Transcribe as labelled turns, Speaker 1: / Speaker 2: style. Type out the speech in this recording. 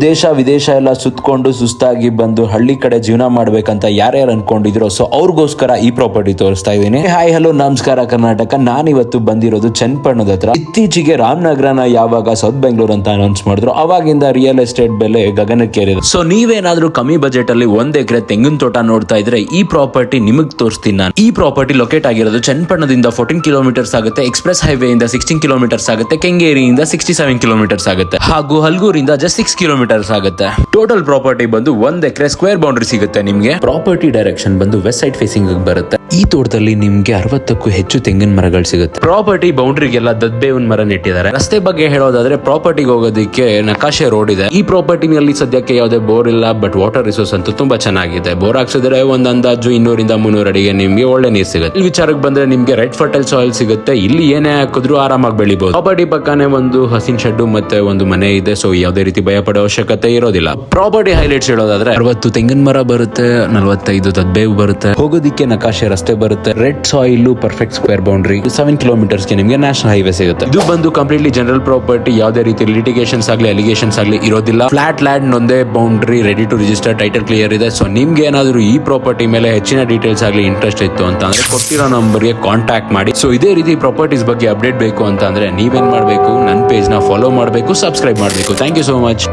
Speaker 1: ದೇಶ ವಿದೇಶ ಎಲ್ಲ ಸುತ್ಕೊಂಡು ಸುಸ್ತಾಗಿ ಬಂದು ಹಳ್ಳಿ ಕಡೆ ಜೀವನ ಮಾಡ್ಬೇಕಂತ ಯಾರ್ಯಾರು ಅನ್ಕೊಂಡಿದ್ರು ಸೊ ಅವ್ರಿಗೋಸ್ಕರ ಈ ಪ್ರಾಪರ್ಟಿ ತೋರಿಸ್ತಾ ಇದೀನಿ. ಹಾಯ್ ಹಲೋ ನಮಸ್ಕಾರ ಕರ್ನಾಟಕ. ನಾನಿವತ್ತು ಬಂದಿರೋದು ಚನ್ನಪಟ್ಟಣದ ಹತ್ರ. ಇತ್ತೀಚೆಗೆ ರಾಮನಗರನ ಯಾವಾಗ ಸೌತ್ ಬೆಂಗಳೂರು ಅಂತ ಅನೌನ್ಸ್ ಮಾಡಿದ್ರು ಅವಾಗಿಂದ ರಿಯಲ್ ಎಸ್ಟೇಟ್ ಬೆಲೆ ಗಗನಕ್ಕೇರಿದೆ. ಸೊ ನೀವೇನಾದ್ರೂ ಕಮ್ಮಿ ಬಜೆಟ್ ಅಲ್ಲಿ 1 ಎಕರೆ ತೆಂಗಿನ ತೋಟ ನೋಡ್ತಾ ಇದ್ರೆ ಈ ಪ್ರಾಪರ್ಟಿ ನಿಮಗ್ ತೋರಿಸ್ತೀನಿ ನಾನು. ಈ ಪ್ರಾಪರ್ಟಿ ಲೊಕೇಟ್ ಆಗಿರೋದು ಚನ್ನಪಟ್ಟಣದಿಂದ 14 ಕಿಲೋಮೀಟರ್ಸ್ ಆಗುತ್ತೆ, ಎಕ್ಸ್ಪ್ರೆಸ್ ಹೈವೇ ಇಂದ 16 ಕಿಲೋಮೀಟರ್ಸ್ ಆಗುತ್ತೆ, ಕೆಂಗೇರಿಯಿಂದ 67 ಕಿಲೋಮೀಟರ್ಸ್ ಆಗುತ್ತೆ ಹಾಗೂ ಹಲ್ಗೂರಿಂದ ಜಸ್ಟ್ 6 ಕಿಲೋಮೀಟರ್ಸ್ ಆಗುತ್ತೆ. ಟೋಟಲ್ ಪ್ರಾಪರ್ಟಿ ಬಂದು 1 ಎಕರೆ ಸ್ಕ್ವೇರ್ ಬೌಂಡ್ರಿ ಸಿಗುತ್ತೆ ನಿಮ್ಗೆ. ಪ್ರಾಪರ್ಟಿ ಡೈರೆಕ್ಷನ್ ಬಂದು ವೆಸ್ಟ್ ಸೈಡ್ ಫೇಸಿಂಗ್ ಬರುತ್ತೆ. ಈ ತೋಟದಲ್ಲಿ ನಿಮ್ಗೆ 60ಕ್ಕೂ ಹೆಚ್ಚು ತೆಂಗಿನ ಮರಗಳು ಸಿಗುತ್ತೆ. ಪ್ರಾಪರ್ಟಿ ಬೌಂಡ್ರಿಗೆಲ್ಲ ದದ್ಬೇವಿನ ಮರ ನೆಟ್ಟಿದ್ದಾರೆ. ರಸ್ತೆ ಬಗ್ಗೆ ಹೇಳೋದಾದ್ರೆ ಪ್ರಾಪರ್ಟಿಗೆ ಹೋಗೋದಕ್ಕೆ ನಕಾಶೆ ರೋಡ್ ಇದೆ. ಈ ಪ್ರಾಪರ್ಟಿನಲ್ಲಿ ಸದ್ಯಕ್ಕೆ ಯಾವುದೇ ಬೋರ್ ಇಲ್ಲ, ಬಟ್ ವಾಟರ್ ರಿಸೋರ್ಸ್ ಅಂತೂ ತುಂಬಾ ಚೆನ್ನಾಗಿದೆ. ಬೋರ್ ಹಾಕ್ಸಿದ್ರೆ ಒಂದ್ ಅಂದಾಜು 200-300 ಅಡಿಗೆ ನಿಮ್ಗೆ ಒಳ್ಳೆ ನೀರು ಸಿಗುತ್ತೆ. ಈ ವಿಚಾರಕ್ಕೆ ಬಂದ್ರೆ ನಿಮ್ಗೆ ರೆಡ್ ಫರ್ಟೈಲ್ ಸಾಯಿಲ್ ಸಿಗುತ್ತೆ. ಇಲ್ಲಿ ಏನೇ ಹಾಕಿದ್ರು ಆರಾಮಾಗಿ ಬೆಳಿಬಹುದು. ಪ್ರಾಪರ್ಟಿ ಪಕ್ಕನೆ ಒಂದು ಹಸಿನ್ ಶೆಡ್ ಮತ್ತೆ ಒಂದು ಮನೆ ಇದೆ. ಸೊ ಯಾವುದೇ ರೀತಿ ಭಯ ಪಡೋ ಅವಶ್ಯಕತೆ ಇರೋದಿಲ್ಲ. ಪ್ರಾಪರ್ಟಿ ಹೈಲೈಟ್ಸ್ ಹೇಳೋದಾದ್ರೆ 60 ತೆಂಗಿನ ಮರ ಬರುತ್ತೆ, 45 ದದ್ಬೇವು ಬರುತ್ತೆ, ಹೋಗೋದಿಕ್ಕೆ ನಕಾಶೆ ರಸ್ತೆ ಬರುತ್ತೆ, red soil, perfect square boundary, 7 kilometres ಗೆ ನಿಮಗೆ ನ್ಯಾಷನಲ್ ಹೈವೇ ಸಿಗುತ್ತೆ. ಇದು ಬಂದು ಕಂಪ್ಲೀಟ್ಲಿ ಜನರಲ್ ಪ್ರಾಪರ್ಟಿ. ಯಾವುದೇ ರೀತಿ ಲಿಟಿಗೇಷನ್ಸ್ ಆಗ್ಲಿ ಅಲಿಗೇಷನ್ಸ್ ಆಗ್ಲಿ ಇರೋದಿಲ್ಲ. ಫ್ಲಾಟ್ ಲ್ಯಾಂಡ್ ಒಂದೇ boundary, ready to register, title clear ಇದೆ. ಸೊ ನಿಮ್ಗೆ ಏನಾದ್ರು ಈ ಪ್ರಾಪರ್ಟಿ ಮೇಲೆ ಹೆಚ್ಚಿನ ಡೀಟೇಲ್ಸ್ ಆಗ್ಲಿ ಇಂಟ್ರೆಸ್ಟ್ ಇತ್ತು ಅಂತ ಅಂದ್ರೆ ಕೊಟ್ಟಿರೋ ನಂಬರ್ಗೆ ಕಾಂಟ್ಯಾಕ್ಟ್ ಮಾಡಿ. ಸೊ ಇದೇ ರೀತಿ ಪ್ರಾಪರ್ಟೀಸ್ ಬಗ್ಗೆ ಅಪ್ಡೇಟ್ ಬೇಕು ಅಂತ ಅಂದ್ರೆ ನೀವೇನ್ ಮಾಡಬೇಕು, ನನ್ನ ಪೇಜ್ ನ ಫಾಲೋ ಮಾಡಬೇಕು, ಸಬ್ಸ್ಕ್ರೈಬ್ ಮಾಡಬೇಕು. Thank you so much.